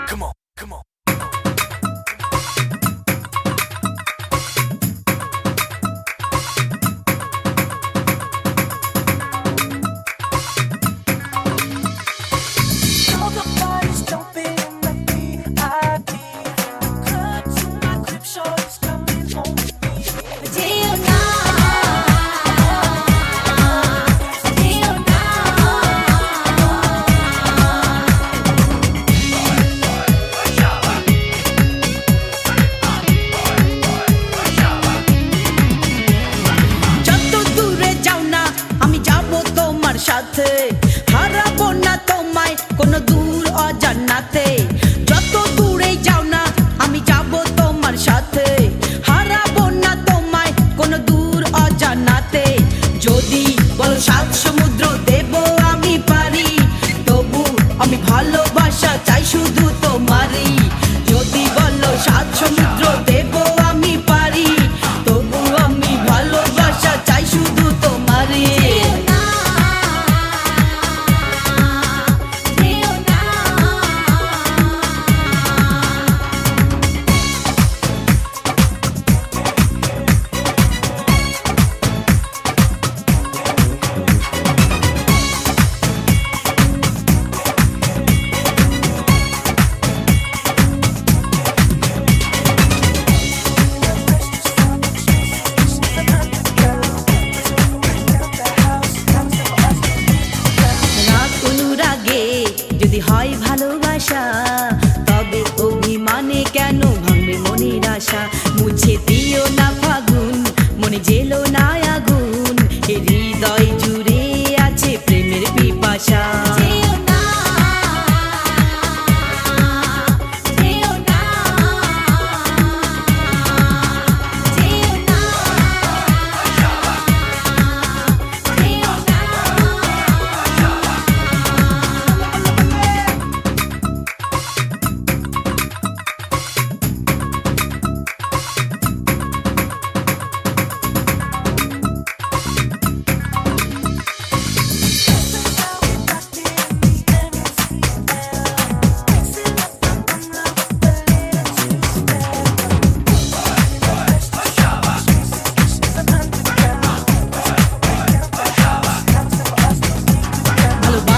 Come on, come on. All the bodies jumping in the VIP. Club to my crib, shorty's coming home with me. যেও না, যেও না। যত দূরে যাও না আমি যাব তোমার সাথে, হারাবো না তোমায় কোনো দূর অজানাতে। যত দূরে যাও না আমি যাব তোমার সাথে, হারাবো না তোমায় কোনো দূর অজানাতে। যদি বলো সাত সমুদ্র দেব আমি পারি, তবু আমি ভালোবাসা চাই শুধু তোমারই। যদি বলো সাত সমুদ্র দেব আমি পারি, তবু আমি ভালোবাসা চাই শুধু তোমারই। যেও না, যেও না। রাত অনুরাগে যদি হয় ভালোবাসা,